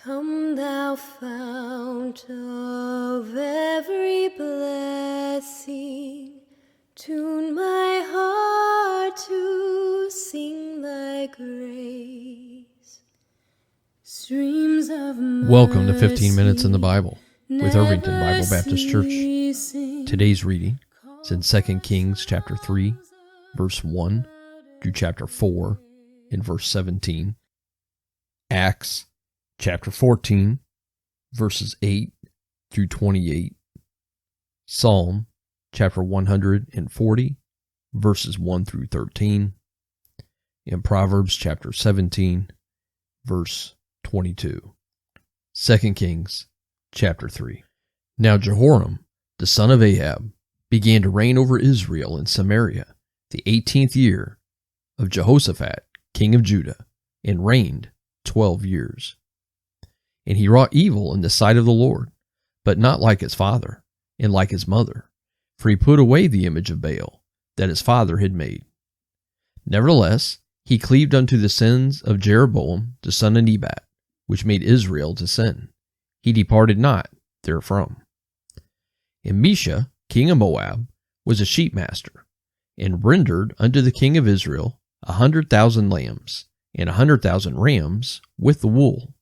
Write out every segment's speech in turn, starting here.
Come thou fount of every blessing, tune my heart to sing thy grace. Streams of mercy. Welcome to 15 Minutes in the Bible with Irvington Bible Baptist Church. Today's reading is in 2 Kings chapter 3, verse 1 through chapter 4 and verse 17. Acts chapter 14, verses 8 through 28. Psalm chapter 140, verses 1 through 13. And Proverbs chapter 17, verse 22. 2 Kings chapter 3. Now Jehoram, the son of Ahab, began to reign over Israel in Samaria the 18th year of Jehoshaphat, king of Judah, and reigned 12 years. And he wrought evil in the sight of the Lord, but not like his father, and like his mother, for he put away the image of Baal that his father had made. Nevertheless, he cleaved unto the sins of Jeroboam the son of Nebat, which made Israel to sin. He departed not therefrom. And Mesha, king of Moab, was a sheepmaster, and rendered unto the king of Israel 100,000 lambs, and 100,000 rams with the wool.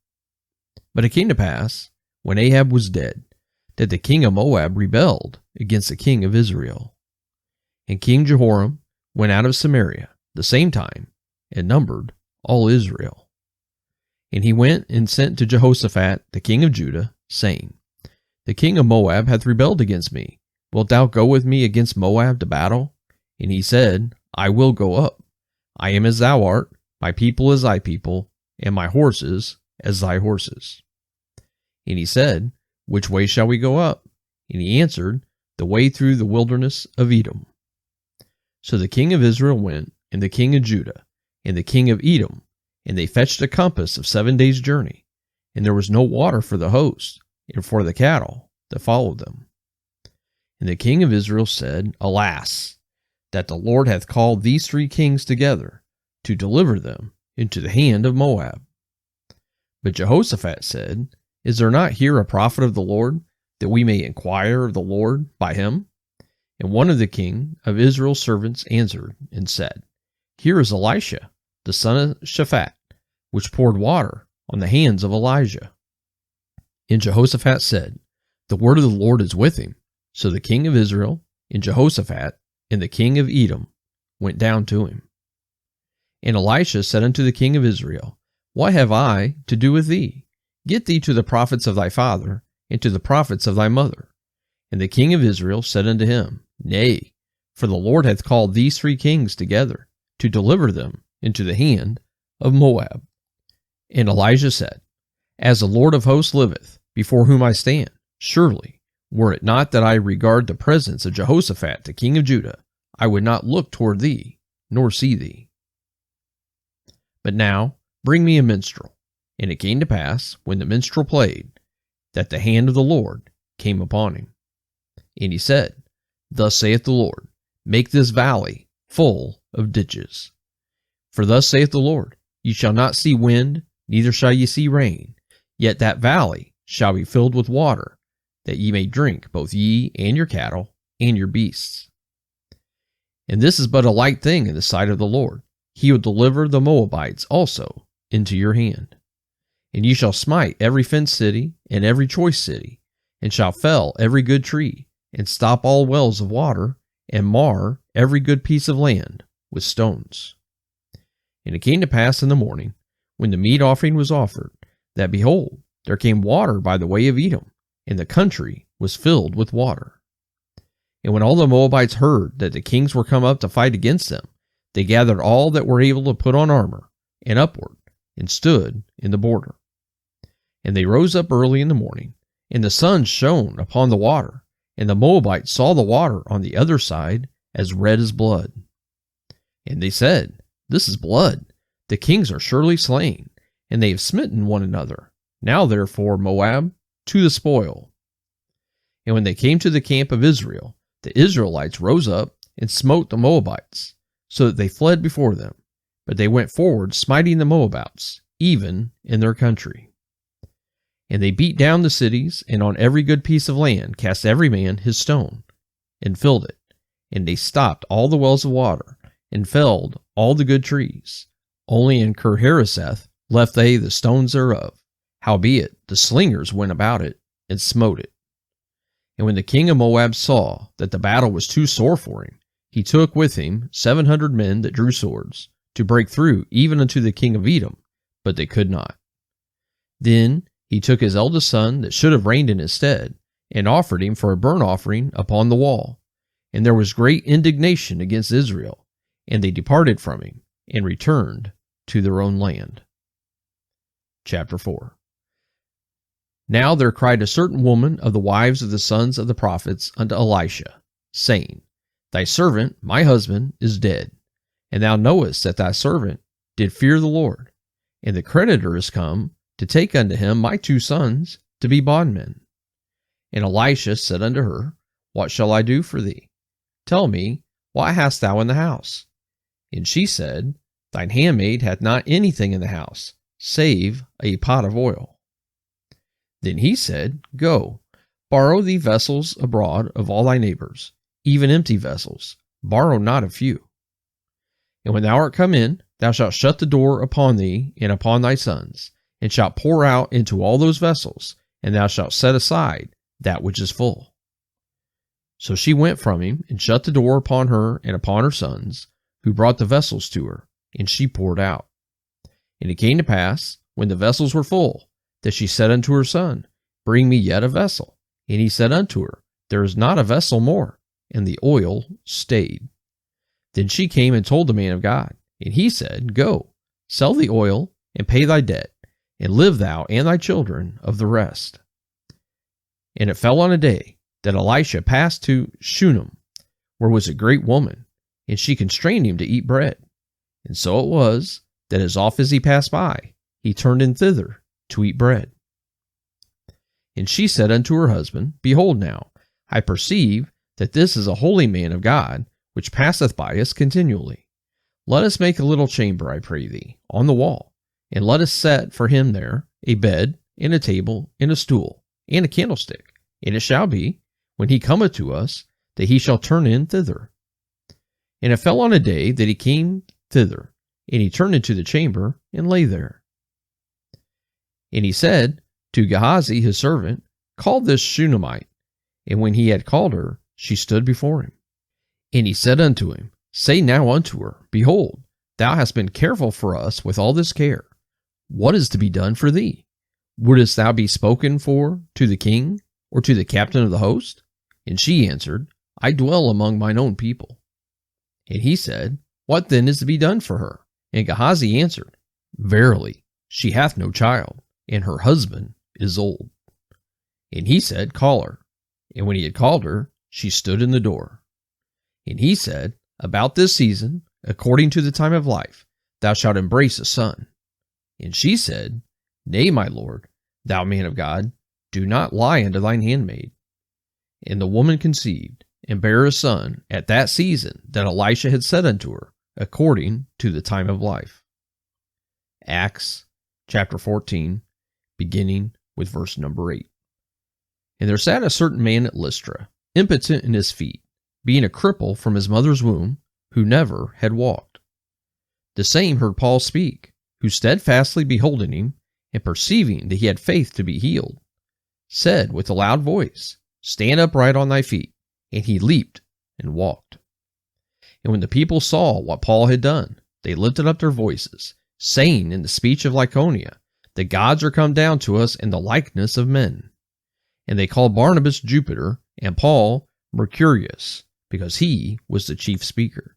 But it came to pass, when Ahab was dead, that the king of Moab rebelled against the king of Israel. And King Jehoram went out of Samaria the same time, and numbered all Israel. And he went and sent to Jehoshaphat the king of Judah, saying, The king of Moab hath rebelled against me. Wilt thou go with me against Moab to battle? And he said, I will go up. I am as thou art, my people as thy people, and my horses as thy horses. And he said, Which way shall we go up? And he answered, The way through the wilderness of Edom. So the king of Israel went, and the king of Judah, and the king of Edom, and they fetched a compass of 7 days' journey, and there was no water for the host, and for the cattle that followed them. And the king of Israel said, Alas, that the Lord hath called these 3 kings together, to deliver them into the hand of Moab. But Jehoshaphat said, Is there not here a prophet of the Lord, that we may inquire of the Lord by him? And one of the king of Israel's servants answered and said, Here is Elisha, the son of Shaphat, which poured water on the hands of Elijah. And Jehoshaphat said, The word of the Lord is with him. So the king of Israel, and Jehoshaphat, and the king of Edom went down to him. And Elisha said unto the king of Israel, What have I to do with thee? Get thee to the prophets of thy father, and to the prophets of thy mother. And the king of Israel said unto him, Nay, for the Lord hath called these 3 kings together, to deliver them into the hand of Moab. And Elijah said, As the Lord of hosts liveth, before whom I stand, surely, were it not that I regard the presence of Jehoshaphat the king of Judah, I would not look toward thee, nor see thee. But now bring me a minstrel. And it came to pass, when the minstrel played, that the hand of the Lord came upon him. And he said, Thus saith the Lord, Make this valley full of ditches. For thus saith the Lord, Ye shall not see wind, neither shall ye see rain, yet that valley shall be filled with water, that ye may drink, both ye and your cattle and your beasts. And this is but a light thing in the sight of the Lord. He will deliver the Moabites also into your hand. And ye shall smite every fenced city and every choice city, and shall fell every good tree, and stop all wells of water, and mar every good piece of land with stones. And it came to pass in the morning, when the meat offering was offered, that behold, there came water by the way of Edom, and the country was filled with water. And when all the Moabites heard that the kings were come up to fight against them, they gathered all that were able to put on armor, and upward, and stood in the border. And they rose up early in the morning, and the sun shone upon the water, and the Moabites saw the water on the other side as red as blood. And they said, This is blood. The kings are surely slain, and they have smitten one another. Now therefore, Moab, to the spoil. And when they came to the camp of Israel, the Israelites rose up and smote the Moabites, so that they fled before them. But they went forward, smiting the Moabites, even in their country. And they beat down the cities, and on every good piece of land cast every man his stone, and filled it. And they stopped all the wells of water, and felled all the good trees. Only in Kirhareseth left they the stones thereof. Howbeit the slingers went about it, and smote it. And when the king of Moab saw that the battle was too sore for him, he took with him 700 men that drew swords, to break through even unto the king of Edom, but they could not. Then he took his eldest son that should have reigned in his stead, and offered him for a burnt offering upon the wall. And there was great indignation against Israel, and they departed from him, and returned to their own land. Chapter 4. Now there cried a certain woman of the wives of the sons of the prophets unto Elisha, saying, Thy servant, my husband, is dead, and thou knowest that thy servant did fear the Lord, and the creditor is come to take unto him my 2 sons to be bondmen. And Elisha said unto her, What shall I do for thee? Tell me, what hast thou in the house? And she said, Thine handmaid hath not anything in the house, save a pot of oil. Then he said, Go, borrow thee vessels abroad of all thy neighbors, even empty vessels, borrow not a few. And when thou art come in, thou shalt shut the door upon thee and upon thy sons, and shalt pour out into all those vessels, and thou shalt set aside that which is full. So she went from him, and shut the door upon her and upon her sons, who brought the vessels to her, and she poured out. And it came to pass, when the vessels were full, that she said unto her son, Bring me yet a vessel. And he said unto her, There is not a vessel more. And the oil stayed. Then she came and told the man of God. And he said, Go, sell the oil, and pay thy debt, and live thou and thy children of the rest. And it fell on a day that Elisha passed to Shunem, where was a great woman, and she constrained him to eat bread. And so it was, that as oft as he passed by, he turned in thither to eat bread. And she said unto her husband, Behold now, I perceive that this is a holy man of God, which passeth by us continually. Let us make a little chamber, I pray thee, on the wall, and let us set for him there a bed, and a table, and a stool, and a candlestick. And it shall be, when he cometh to us, that he shall turn in thither. And it fell on a day that he came thither, and he turned into the chamber, and lay there. And he said to Gehazi his servant, Call this Shunammite. And when he had called her, she stood before him. And he said unto him, Say now unto her, Behold, thou hast been careful for us with all this care. What is to be done for thee? Wouldest thou be spoken for to the king, or to the captain of the host? And she answered, I dwell among mine own people. And he said, What then is to be done for her? And Gehazi answered, Verily, she hath no child, and her husband is old. And he said, Call her. And when he had called her, she stood in the door. And he said, About this season, according to the time of life, thou shalt embrace a son. And she said, Nay, my lord, thou man of God, do not lie unto thine handmaid. And the woman conceived, and bare a son at that season that Elisha had said unto her, according to the time of life. Acts chapter 14, beginning with verse number 8. And there sat a certain man at Lystra, impotent in his feet, being a cripple from his mother's womb, who never had walked. The same heard Paul speak, who steadfastly beholding him, and perceiving that he had faith to be healed, said with a loud voice, Stand upright on thy feet. And he leaped and walked. And when the people saw what Paul had done, they lifted up their voices, saying in the speech of Lycaonia, The gods are come down to us in the likeness of men. And they called Barnabas Jupiter, and Paul Mercurius, because he was the chief speaker.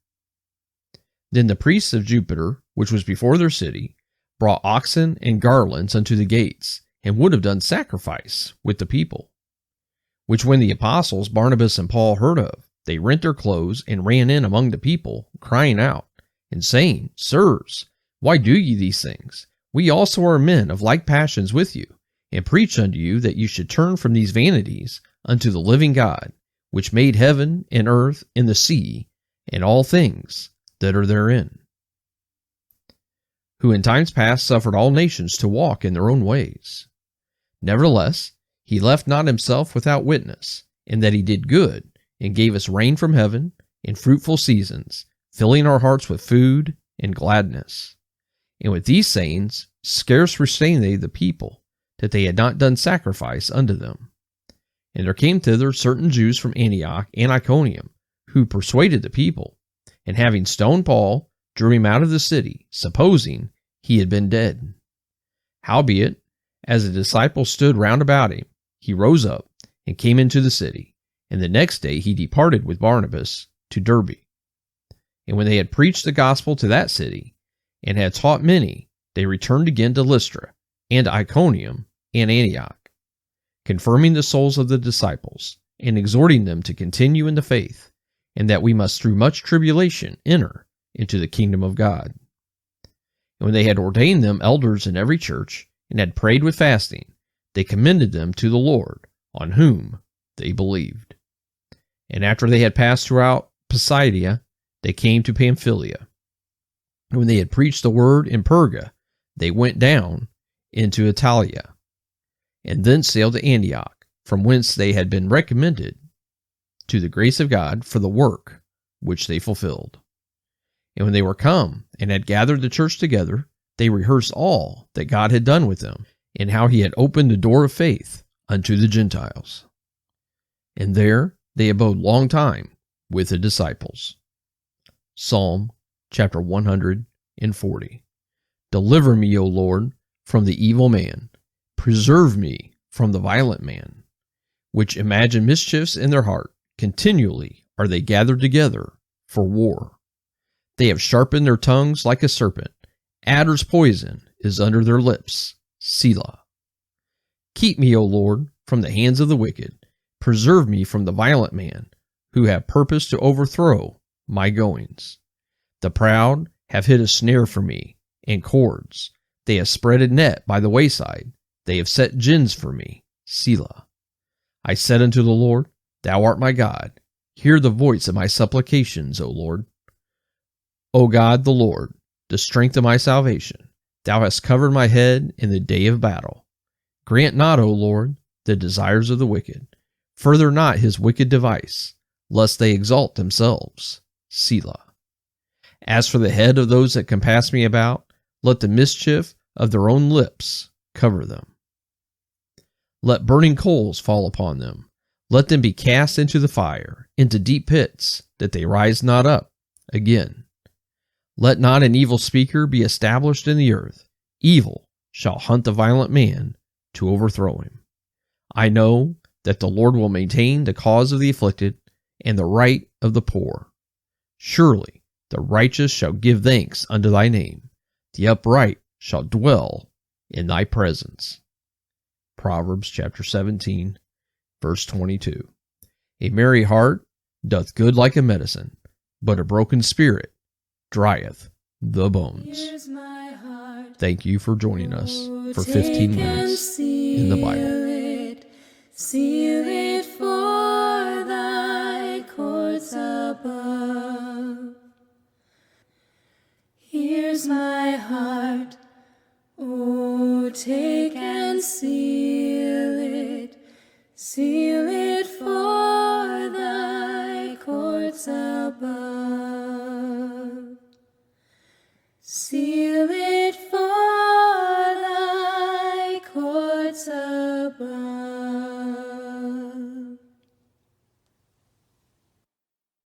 Then the priests of Jupiter, which was before their city, brought oxen and garlands unto the gates, and would have done sacrifice with the people. Which when the apostles Barnabas and Paul heard of, they rent their clothes and ran in among the people, crying out, and saying, Sirs, why do ye these things? We also are men of like passions with you, and preach unto you that you should turn from these vanities unto the living God, which made heaven and earth and the sea, and all things that are therein, who in times past suffered all nations to walk in their own ways. Nevertheless, he left not himself without witness, in that he did good, and gave us rain from heaven, and fruitful seasons, filling our hearts with food and gladness. And with these sayings, scarce restrained they the people, that they had not done sacrifice unto them. And there came thither certain Jews from Antioch and Iconium, who persuaded the people, and having stoned Paul, drew him out of the city, supposing he had been dead. Howbeit, as the disciples stood round about him, he rose up, and came into the city, and the next day he departed with Barnabas to Derbe. And when they had preached the gospel to that city, and had taught many, they returned again to Lystra, and Iconium, and Antioch, confirming the souls of the disciples, and exhorting them to continue in the faith, and that we must through much tribulation enter into the kingdom of God. And when they had ordained them elders in every church, and had prayed with fasting, they commended them to the Lord, on whom they believed. And after they had passed throughout Pisidia, they came to Pamphylia. And when they had preached the word in Perga, they went down into Italia, and thence sailed to Antioch, from whence they had been recommended to the grace of God for the work which they fulfilled. And when they were come, and had gathered the church together, they rehearsed all that God had done with them, and how he had opened the door of faith unto the Gentiles. And there they abode long time with the disciples. Psalm chapter 140. Deliver me, O Lord, from the evil man. Preserve me from the violent man, which imagine mischiefs in their heart. Continually are they gathered together for war. They have sharpened their tongues like a serpent. Adder's poison is under their lips. Selah. Keep me, O Lord, from the hands of the wicked. Preserve me from the violent man, who have purposed to overthrow my goings. The proud have hid a snare for me, and cords. They have spread a net by the wayside. They have set gins for me. Selah. I said unto the Lord, Thou art my God. Hear the voice of my supplications, O Lord. O God, the Lord, the strength of my salvation. Thou hast covered my head in the day of battle. Grant not, O Lord, the desires of the wicked. Further not his wicked device, lest they exalt themselves. Selah. As for the head of those that compass me about, let the mischief of their own lips cover them. Let burning coals fall upon them. Let them be cast into the fire, into deep pits, that they rise not up again. Let not an evil speaker be established in the earth. Evil shall hunt the violent man to overthrow him. I know that the Lord will maintain the cause of the afflicted and the right of the poor. Surely the righteous shall give thanks unto thy name. The upright shall dwell in thy presence. Proverbs chapter 17, verse 22. A merry heart doth good like a medicine, but a broken spirit drieth the bones. Thank you for joining us for 15 minutes in the Bible. Seal it for thy courts above. Here's my heart, oh, take and seal it for thy courts above. Seal it for thy courts above.